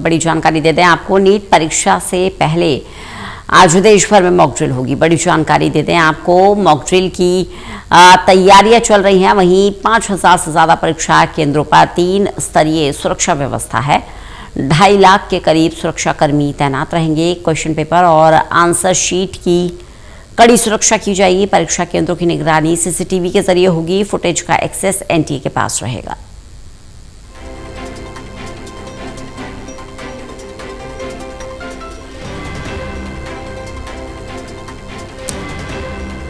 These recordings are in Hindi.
बड़ी जानकारी देते हैं आपको। नीट परीक्षा से पहले आज देश भर में मॉक ड्रिल होगी। बड़ी जानकारी देते हैं आपको। मॉक ड्रिल की तैयारियां चल रही हैं। वहीं 5000 से ज्यादा परीक्षा केंद्रों पर 3 स्तरीय सुरक्षा व्यवस्था है। 2.5 लाख के करीब सुरक्षाकर्मी तैनात रहेंगे। क्वेश्चन पेपर और आंसर शीट की कड़ी सुरक्षा की जाएगी। परीक्षा केंद्रों की निगरानी सीसीटीवी के जरिए होगी। फुटेज का एक्सेस एनटीए के पास रहेगा।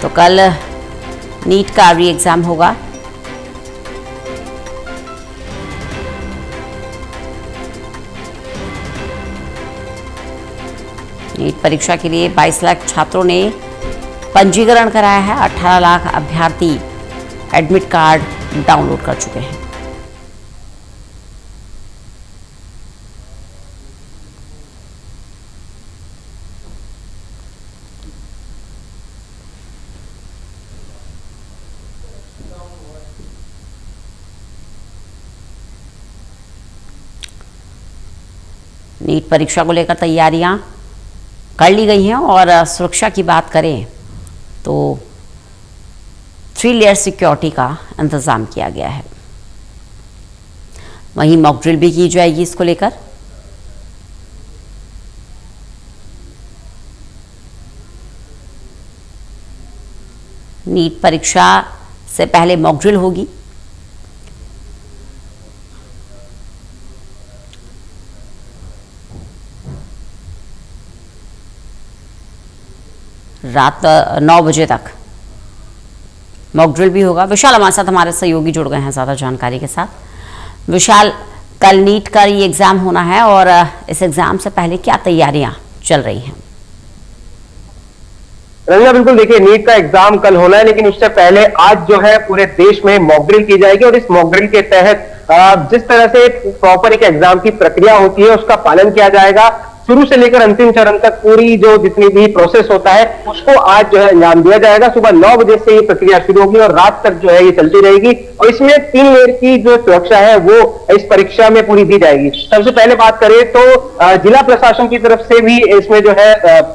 तो कल नीट का री एग्जाम होगा। नीट परीक्षा के लिए 22 लाख छात्रों ने पंजीकरण कराया है। 18 लाख अभ्यर्थी एडमिट कार्ड डाउनलोड कर चुके हैं। नीट परीक्षा को लेकर तैयारियां कर ली गई हैं और सुरक्षा की बात करें तो 3 लेयर सिक्योरिटी का इंतजाम किया गया है। वहीं मॉक ड्रिल भी की जाएगी इसको लेकर। नीट परीक्षा से पहले मॉक ड्रिल होगी। रात 9 बजे तक मॉक ड्रिल भी होगा। विशाल हमारे साथ, हमारे सहयोगी जुड़ गए हैं ज़्यादा जानकारी के साथ। विशाल, कल नीट का ये एग्जाम होना है और इस एग्जाम से पहले क्या तैयारियां चल रही हैं? रंजना, बिल्कुल देखिए, नीट का एग्जाम कल होना है, लेकिन उससे पहले आज जो है पूरे देश में मॉक ड्रिल की जाएगी। और इस मॉक ड्रिल के तहत जिस तरह से प्रॉपर एक एग्जाम की प्रक्रिया होती है उसका पालन किया जाएगा। शुरू से लेकर अंतिम चरण तक पूरी जो जितनी भी प्रोसेस होता है उसको आज जो है अंजाम दिया जाएगा। सुबह 9 बजे से ये प्रक्रिया शुरू होगी और रात तक जो है ये चलती रहेगी। और इसमें 3 लेयर की जो सुरक्षा है वो इस परीक्षा में पूरी दी जाएगी। सबसे पहले बात करें तो जिला प्रशासन की तरफ से भी इसमें जो है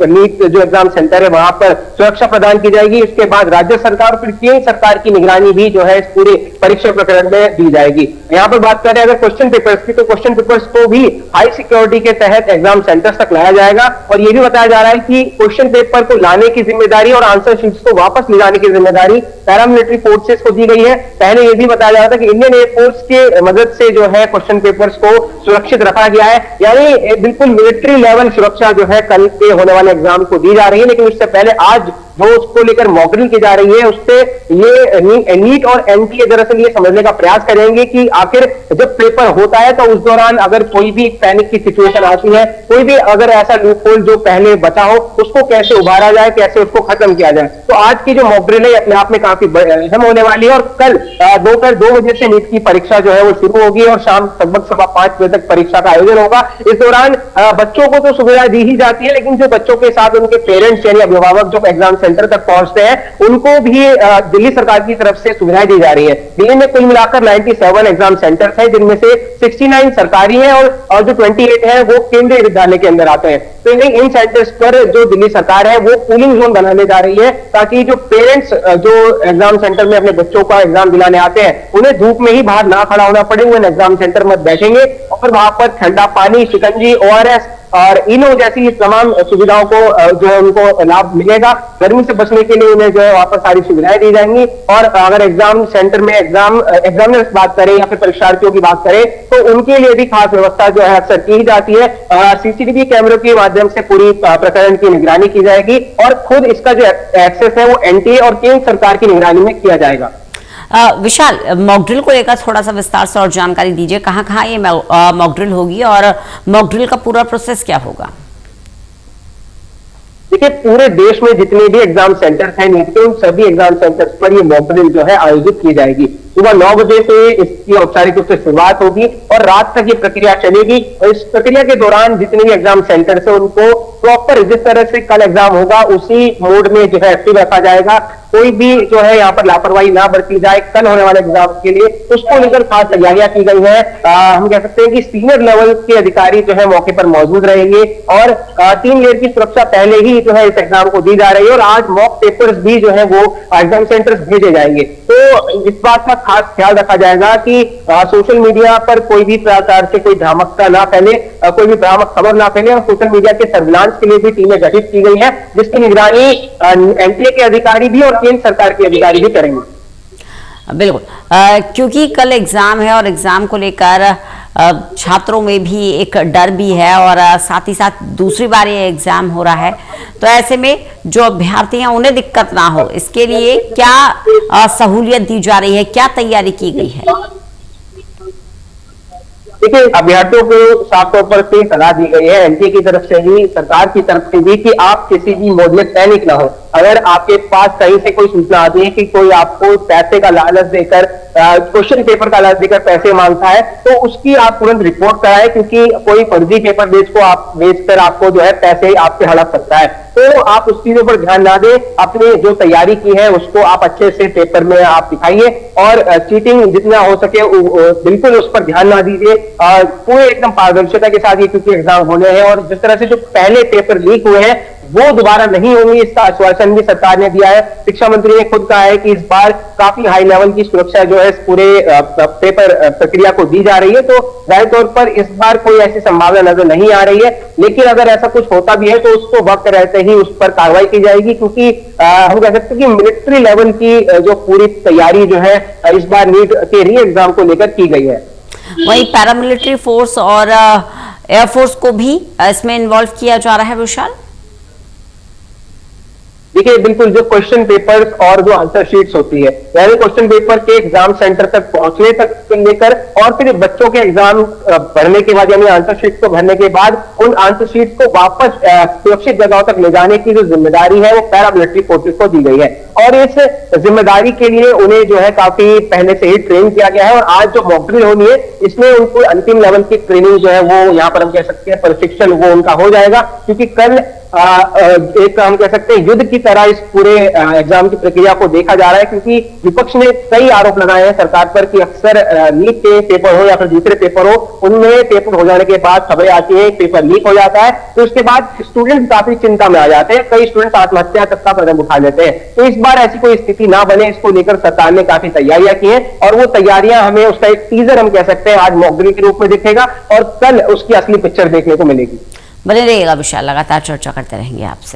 नीट जो एग्जाम सेंटर है वहां पर सुरक्षा प्रदान की जाएगी। उसके बाद राज्य सरकार और फिर केंद्र सरकार की निगरानी भी जो है इस पूरे परीक्षा प्रकरण में दी जाएगी। यहाँ पर बात करें अगर क्वेश्चन पेपर्स की, तो क्वेश्चन पेपर्स को भी हाई सिक्योरिटी के तहत एग्जाम सेंटर तक लाया जाएगा। और यह भी बताया जा रहा है कि क्वेश्चन पेपर को लाने की जिम्मेदारी और आंसर शीट्स को वापस ले जाने की जिम्मेदारी पैरामिलिट्री फोर्सेस को दी गई है। पहले यह भी बताया जा रहा था कि इंडियन एयरफोर्स के मदद से जो है क्वेश्चन पेपर्स को सुरक्षित रखा गया है। यानी बिल्कुल मिलिट्री लेवल सुरक्षा जो है कल के होने वाले एग्जाम को दी जा रही है। लेकिन उससे पहले आज जो उसको लेकर मॉक ड्रिल की जा रही है उससे ये नीट और एनटीए दरअसल ये समझने का प्रयास करेंगे कि आखिर जब पेपर होता है तो उस दौरान अगर कोई भी पैनिक की सिचुएशन आती है, कोई भी अगर ऐसा लूपहोल जो पहले बचा हो उसको कैसे उभारा जाए, कैसे उसको खत्म किया जाए। तो आज की जो मॉक ड्रिल है अपने आप में काफी अहम होने वाली है। और कल दोपहर 2 बजे से नीट की परीक्षा जो है वो शुरू होगी और शाम लगभग 5:15 बजे तक परीक्षा का आयोजन होगा। इस दौरान बच्चों को तो सुविधा दी ही जाती है, लेकिन जो बच्चों के साथ उनके पेरेंट्स यानी अभिभावक जो एग्जाम सेंटर तक पहुंचते हैं उनको भी दिल्ली सरकार की तरफ से सुविधाएं दी जा रही है। दिल्ली में कुल मिलाकर 97 एग्जाम सेंटर्स हैं, जिनमें से 69 सरकारी हैं और जो 28 है वो केंद्रीय विद्यालय के अंदर आते हैं। तो इन सेंटर्स पर जो दिल्ली सरकार है वो कूलिंग जोन बनाने जा रही है, ताकि जो पेरेंट्स जो एग्जाम सेंटर में अपने बच्चों का एग्जाम दिलाने आते हैं उन्हें धूप में ही बाहर ना खड़ा होना पड़े। वो एग्जाम सेंटर में बैठेंगे और वहां पर ठंडा पानी, शिकंजी, ORS और इनो जैसी तमाम सुविधाओं को जो है उनको लाभ मिलेगा। गर्मी से बचने के लिए उन्हें जो है वहां पर सारी सुविधाएं दी जाएंगी। और अगर एग्जाम सेंटर में एग्जामिनर्स बात करें या फिर परीक्षार्थियों की बात करें तो उनके लिए भी खास व्यवस्था जो है अक्सर की जाती है। सीसीटीवी कैमरों के माध्यम से पूरी प्रकरण की निगरानी की जाएगी और खुद इसका जो एक्सेस है वो एनटीए और केंद्र सरकार की निगरानी में किया जाएगा। विशाल, मॉक ड्रिल को लेकर थोड़ा सा विस्तार से और जानकारी दीजिए। कहाँ ये मॉक ड्रिल होगी और मॉक ड्रिल का पूरा प्रोसेस क्या होगा? देखिए, पूरे देश में जितने भी एग्जाम सेंटर्स हैं नीट के, उन सभी एग्जाम सेंटर्स पर ये मॉक ड्रिल जो है आयोजित की जाएगी। सुबह 9 बजे से इसकी औपचारिक रूप से शुरुआत होगी और रात तक ये प्रक्रिया चलेगी। और इस प्रक्रिया के दौरान जितने भी एग्जाम सेंटर्स हैं उनको प्रॉपर जिस तरह से कल एग्जाम होगा उसी मोड में जो है एक्टिव रखा जाएगा। कोई भी जो है यहाँ पर लापरवाही ना बरती जाए कल होने वाले एग्जाम के लिए, उसको लेकर खास तैयारियां की गई हैं। हम कह सकते हैं कि सीनियर लेवल के अधिकारी जो है मौके पर मौजूद रहेंगे और 3 लेयर की सुरक्षा पहले ही जो है इस एग्जाम को दी जा रही है और आज मॉक पेपर्स भी जो है वो एग्जाम सेंटर्स भेजे जाएंगे। तो इस बात का खास ख्याल रखा जाएगा कि सोशल मीडिया पर कोई भी प्रकार से कोई भ्रामकता ना फैले, कोई भी भ्रामक खबर ना फैले और सोशल मीडिया के सर्विलांस के लिए भी टीमें गठित की गई है जिसकी निगरानी एनटीए के अधिकारी भी और केंद्र सरकार के अधिकारी भी करेंगे। बिल्कुल, क्योंकि कल एग्जाम है और एग्जाम को लेकर छात्रों में भी एक डर भी है और साथ ही साथ दूसरी बार ये एग्जाम हो रहा है, तो ऐसे में जो अभ्यर्थी हैं उन्हें दिक्कत ना हो इसके लिए क्या सहूलियत दी जा रही है, क्या तैयारी की गई है? देखिए, अभ्यर्थियों को साफ तौर पर सलाह दी गई है एनटीए की तरफ से ही, सरकार की तरफ से भी, कि आप किसी भी मोड में पैनिक ना हो। अगर आपके पास कहीं से कोई सूचना आती है कि कोई आपको पैसे का लालच देकर, क्वेश्चन पेपर का लालच देकर पैसे मांगता है, तो उसकी आप तुरंत रिपोर्ट कराएं, क्योंकि कोई फर्जी पेपर बेचकर आपको जो है पैसे आपसे हड़प सकता है। तो आप उस चीजों पर ध्यान ना दें, अपनी जो तैयारी की है उसको आप अच्छे से पेपर में आप दिखाइए और चीटिंग जितना हो सके बिल्कुल उस पर ध्यान ना दीजिए। पूरे एकदम पारदर्शिता के साथ ये क्योंकि एग्जाम होने हैं और जिस तरह से जो पहले पेपर लीक हुए हैं वो दोबारा नहीं होंगे, इसका आश्वासन भी सरकार ने दिया है। शिक्षा मंत्री ने खुद कहा है कि इस बार काफी हाई लेवल की सुरक्षा जो है इस पूरे पेपर प्रक्रिया को दी जा रही है। तो जाहिर तौर पर इस बार कोई ऐसी संभावना नजर नहीं आ रही है, लेकिन अगर ऐसा कुछ होता भी है तो उसको वक्त रहते ही उस पर कार्रवाई की जाएगी, क्योंकि हम कह सकते हैं कि मिलिट्री लेवल की जो पूरी तैयारी जो है इस बार नीट के री एग्जाम को लेकर की गई है। वही पैरामिलिट्री फोर्स और एयरफोर्स को भी इसमें इन्वॉल्व किया जा रहा है विशाल? देखिए, बिल्कुल, जो क्वेश्चन पेपर्स और जो आंसर शीट्स होती है, यानी क्वेश्चन पेपर के एग्जाम सेंटर तक पहुंचने तक लेकर और फिर बच्चों के एग्जाम भरने के बाद यानी आंसर शीट्स को भरने के बाद उन आंसर शीट्स को वापस सुरक्षित जगहों तक ले जाने की जो जिम्मेदारी है वो पैरामिलिट्री फोर्सेस को दी गई है और इस जिम्मेदारी के लिए उन्हें जो है काफी पहले से ही ट्रेन किया गया है। और आज जो मॉक ड्रिल होनी है इसमें उनको अंतिम लेवल की ट्रेनिंग जो है वो यहाँ पर हम कह सकते हैं प्रशिक्षण वो उनका हो जाएगा, क्योंकि कल एक हम कह सकते हैं युद्ध की तरह इस पूरे एग्जाम की प्रक्रिया को देखा जा रहा है, क्योंकि विपक्ष ने कई आरोप लगाए हैं सरकार पर कि अक्सर नीट के पेपर हो या फिर दूसरे पेपर हो, उनमें पेपर हो जाने के बाद खबरें आती है पेपर लीक हो जाता है, तो उसके बाद स्टूडेंट काफी चिंता में आ जाते हैं, कई स्टूडेंट आत्महत्या तक का कदम उठा लेते हैं। तो इस बार ऐसी कोई स्थिति ना बने, इसको लेकर सरकार ने काफी तैयारियां की हैं और वो तैयारियां हमें उसका एक टीजर हम कह सकते हैं आज मॉक ड्रिल के रूप में दिखेगा और कल उसकी असली पिक्चर देखने को मिलेगी। बने रहिएगा विशाल, लगातार चर्चा करते रहेंगे आपसे।